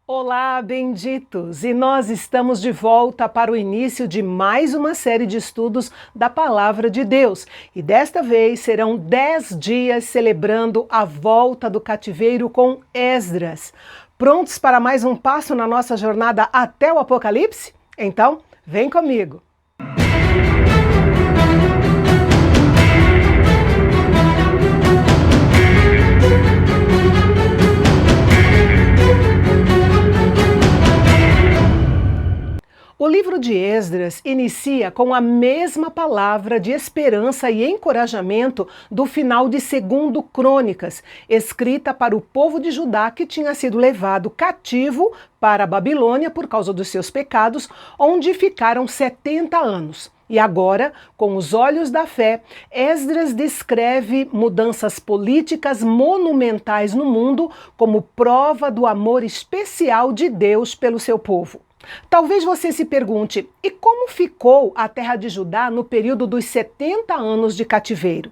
Olá, benditos! E nós estamos de volta para o início de mais uma série de estudos da Palavra de Deus. E desta vez serão 10 dias celebrando a volta do cativeiro com Esdras. Prontos para mais um passo na nossa jornada até o Apocalipse? Então, vem comigo! O livro de Esdras inicia com a mesma palavra de esperança e encorajamento do final de 2 Crônicas, escrita para o povo de Judá que tinha sido levado cativo para a Babilônia por causa dos seus pecados, onde ficaram 70 anos. E agora, com os olhos da fé, Esdras descreve mudanças políticas monumentais no mundo como prova do amor especial de Deus pelo seu povo. Talvez você se pergunte, e como ficou a terra de Judá no período dos 70 anos de cativeiro?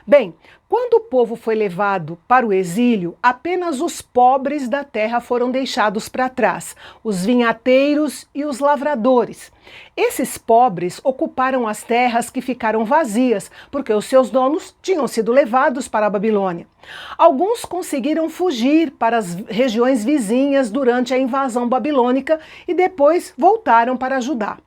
Bem, quando o povo foi levado para o exílio, apenas os pobres da terra foram deixados para trás, os vinhateiros e os lavradores. Esses pobres ocuparam as terras que ficaram vazias, porque os seus donos tinham sido levados para a Babilônia. Alguns conseguiram fugir para as regiões vizinhas durante a invasão babilônica e depois voltaram para Judá.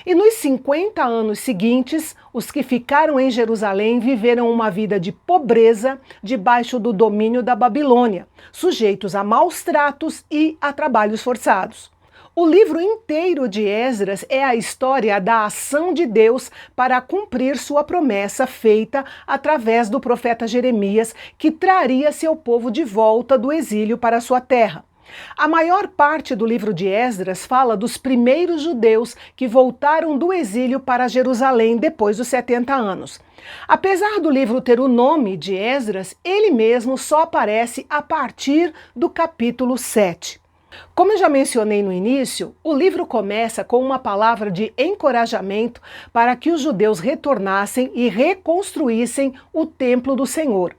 E nos 50 anos seguintes, os que ficaram em Jerusalém viveram uma vida de pobreza debaixo do domínio da Babilônia, sujeitos a maus tratos e a trabalhos forçados. O livro inteiro de Esdras é a história da ação de Deus para cumprir sua promessa feita através do profeta Jeremias, que traria seu povo de volta do exílio para sua terra. A maior parte do livro de Esdras fala dos primeiros judeus que voltaram do exílio para Jerusalém depois dos 70 anos. Apesar do livro ter o nome de Esdras, ele mesmo só aparece a partir do capítulo 7. Como eu já mencionei no início, o livro começa com uma palavra de encorajamento para que os judeus retornassem e reconstruíssem o templo do Senhor.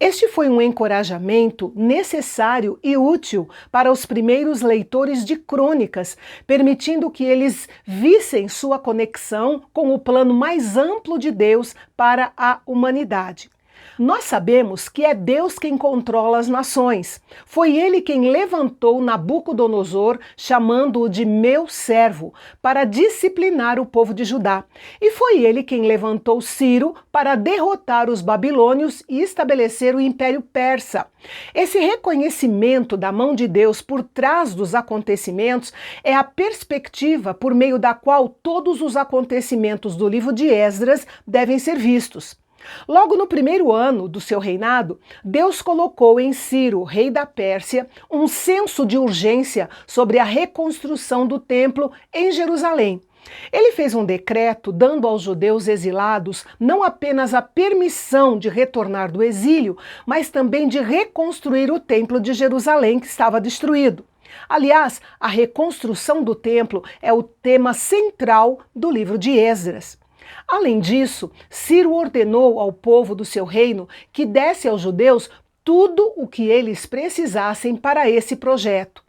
Este foi um encorajamento necessário e útil para os primeiros leitores de crônicas, permitindo que eles vissem sua conexão com o plano mais amplo de Deus para a humanidade. Nós sabemos que é Deus quem controla as nações. Foi ele quem levantou Nabucodonosor, chamando-o de meu servo, para disciplinar o povo de Judá. E foi ele quem levantou Ciro para derrotar os babilônios e estabelecer o Império Persa. Esse reconhecimento da mão de Deus por trás dos acontecimentos é a perspectiva por meio da qual todos os acontecimentos do livro de Esdras devem ser vistos. Logo no primeiro ano do seu reinado, Deus colocou em Ciro, rei da Pérsia, um senso de urgência sobre a reconstrução do templo em Jerusalém. Ele fez um decreto dando aos judeus exilados não apenas a permissão de retornar do exílio, mas também de reconstruir o templo de Jerusalém que estava destruído. Aliás, a reconstrução do templo é o tema central do livro de Esdras. Além disso, Ciro ordenou ao povo do seu reino que desse aos judeus tudo o que eles precisassem para esse projeto.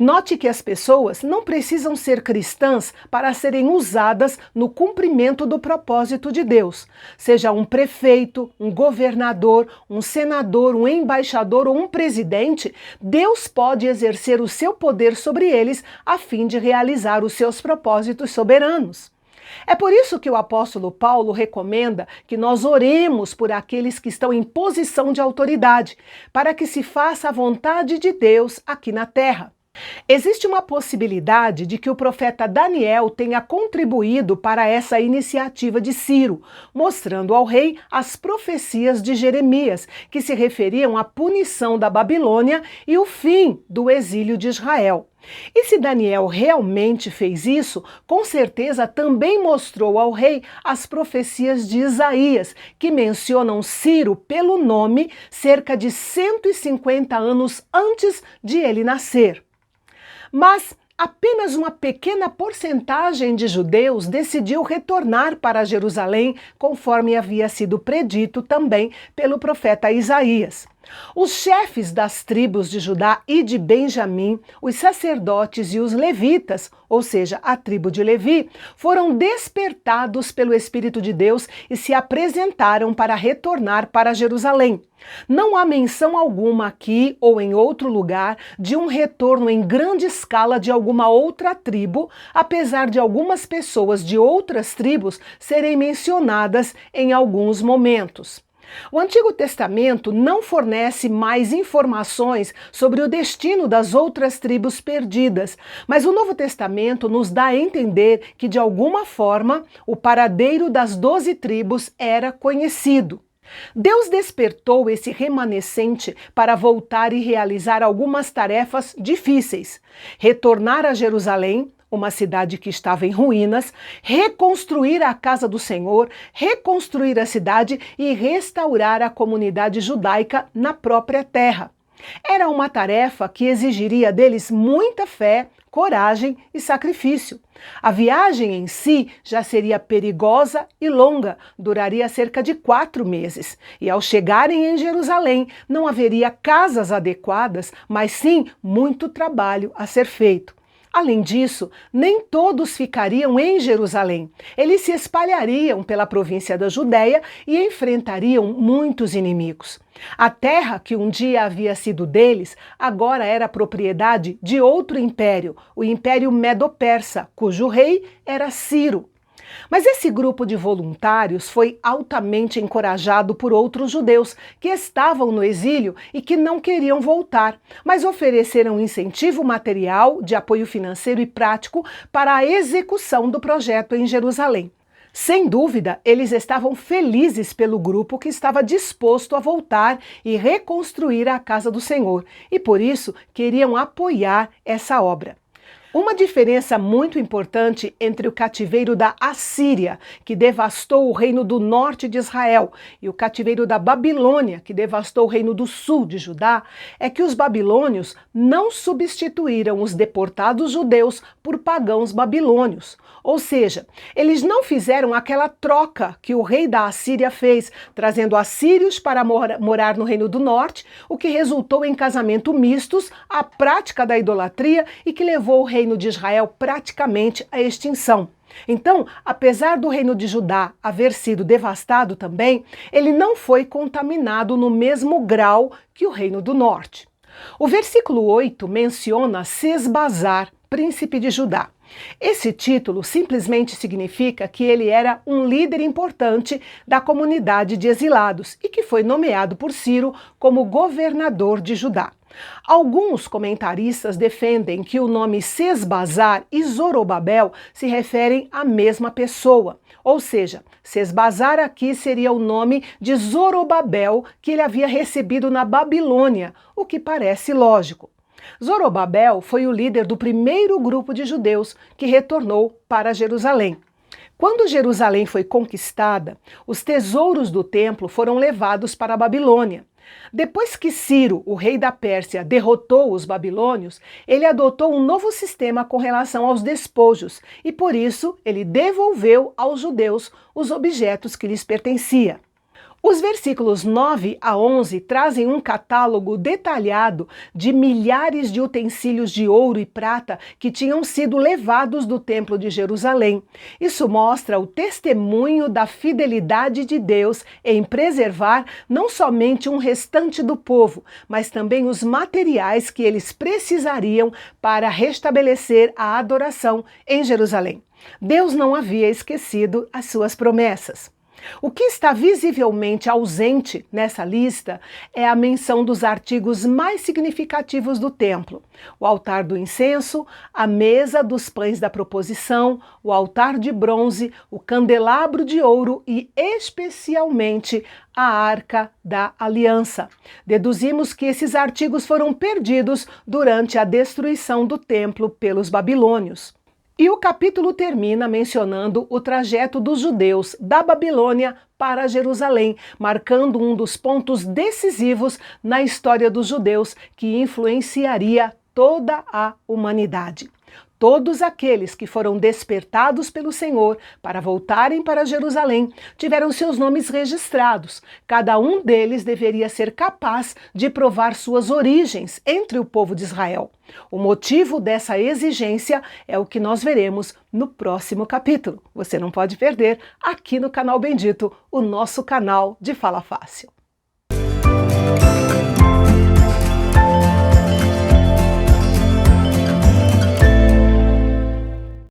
Note que as pessoas não precisam ser cristãs para serem usadas no cumprimento do propósito de Deus. Seja um prefeito, um governador, um senador, um embaixador ou um presidente, Deus pode exercer o seu poder sobre eles a fim de realizar os seus propósitos soberanos. É por isso que o apóstolo Paulo recomenda que nós oremos por aqueles que estão em posição de autoridade, para que se faça a vontade de Deus aqui na terra. Existe uma possibilidade de que o profeta Daniel tenha contribuído para essa iniciativa de Ciro, mostrando ao rei as profecias de Jeremias, que se referiam à punição da Babilônia e o fim do exílio de Israel. E se Daniel realmente fez isso, com certeza também mostrou ao rei as profecias de Isaías, que mencionam Ciro pelo nome cerca de 150 anos antes de ele nascer. Mas apenas uma pequena porcentagem de judeus decidiu retornar para Jerusalém, conforme havia sido predito também pelo profeta Isaías. Os chefes das tribos de Judá e de Benjamim, os sacerdotes e os levitas, ou seja, a tribo de Levi, foram despertados pelo Espírito de Deus e se apresentaram para retornar para Jerusalém. Não há menção alguma aqui ou em outro lugar de um retorno em grande escala de alguma outra tribo, apesar de algumas pessoas de outras tribos serem mencionadas em alguns momentos. O Antigo Testamento não fornece mais informações sobre o destino das outras tribos perdidas, mas o Novo Testamento nos dá a entender que, de alguma forma, o paradeiro das 12 tribos era conhecido. Deus despertou esse remanescente para voltar e realizar algumas tarefas difíceis: retornar a Jerusalém, uma cidade que estava em ruínas, reconstruir a casa do Senhor, reconstruir a cidade e restaurar a comunidade judaica na própria terra. Era uma tarefa que exigiria deles muita fé, coragem e sacrifício. A viagem em si já seria perigosa e longa, duraria cerca de 4 meses. E ao chegarem em Jerusalém, não haveria casas adequadas, mas sim muito trabalho a ser feito. Além disso, nem todos ficariam em Jerusalém. Eles se espalhariam pela província da Judéia e enfrentariam muitos inimigos. A terra que um dia havia sido deles, agora era propriedade de outro império, o Império Medo-Persa, cujo rei era Ciro. Mas esse grupo de voluntários foi altamente encorajado por outros judeus que estavam no exílio e que não queriam voltar, mas ofereceram incentivo material, de apoio financeiro e prático para a execução do projeto em Jerusalém. Sem dúvida, eles estavam felizes pelo grupo que estava disposto a voltar e reconstruir a casa do Senhor, e por isso queriam apoiar essa obra. Uma diferença muito importante entre o cativeiro da Assíria, que devastou o reino do norte de Israel, e o cativeiro da Babilônia, que devastou o reino do sul de Judá, é que os babilônios não substituíram os deportados judeus por pagãos babilônios. Ou seja, eles não fizeram aquela troca que o rei da Assíria fez, trazendo assírios para morar no reino do norte, o que resultou em casamento mistos, a prática da idolatria e que levou o reino de Israel praticamente à extinção. Então, apesar do reino de Judá haver sido devastado também, ele não foi contaminado no mesmo grau que o reino do norte. O versículo 8 menciona Sesbazar, príncipe de Judá. Esse título simplesmente significa que ele era um líder importante da comunidade de exilados e que foi nomeado por Ciro como governador de Judá. Alguns comentaristas defendem que o nome Sesbazar e Zorobabel se referem à mesma pessoa, ou seja, Sesbazar aqui seria o nome de Zorobabel que ele havia recebido na Babilônia, o que parece lógico. Zorobabel foi o líder do primeiro grupo de judeus que retornou para Jerusalém. Quando Jerusalém foi conquistada, os tesouros do templo foram levados para a Babilônia. Depois que Ciro, o rei da Pérsia, derrotou os babilônios, ele adotou um novo sistema com relação aos despojos e, por isso, ele devolveu aos judeus os objetos que lhes pertenciam. Os versículos 9 a 11 trazem um catálogo detalhado de milhares de utensílios de ouro e prata que tinham sido levados do Templo de Jerusalém. Isso mostra o testemunho da fidelidade de Deus em preservar não somente um restante do povo, mas também os materiais que eles precisariam para restabelecer a adoração em Jerusalém. Deus não havia esquecido as suas promessas. O que está visivelmente ausente nessa lista é a menção dos artigos mais significativos do templo: o altar do incenso, a mesa dos pães da proposição, o altar de bronze, o candelabro de ouro e, especialmente, a Arca da Aliança. Deduzimos que esses artigos foram perdidos durante a destruição do templo pelos babilônios. E o capítulo termina mencionando o trajeto dos judeus da Babilônia para Jerusalém, marcando um dos pontos decisivos na história dos judeus que influenciaria toda a humanidade. Todos aqueles que foram despertados pelo Senhor para voltarem para Jerusalém tiveram seus nomes registrados. Cada um deles deveria ser capaz de provar suas origens entre o povo de Israel. O motivo dessa exigência é o que nós veremos no próximo capítulo. Você não pode perder aqui no Canal Bendito, o nosso canal de Fala Fácil.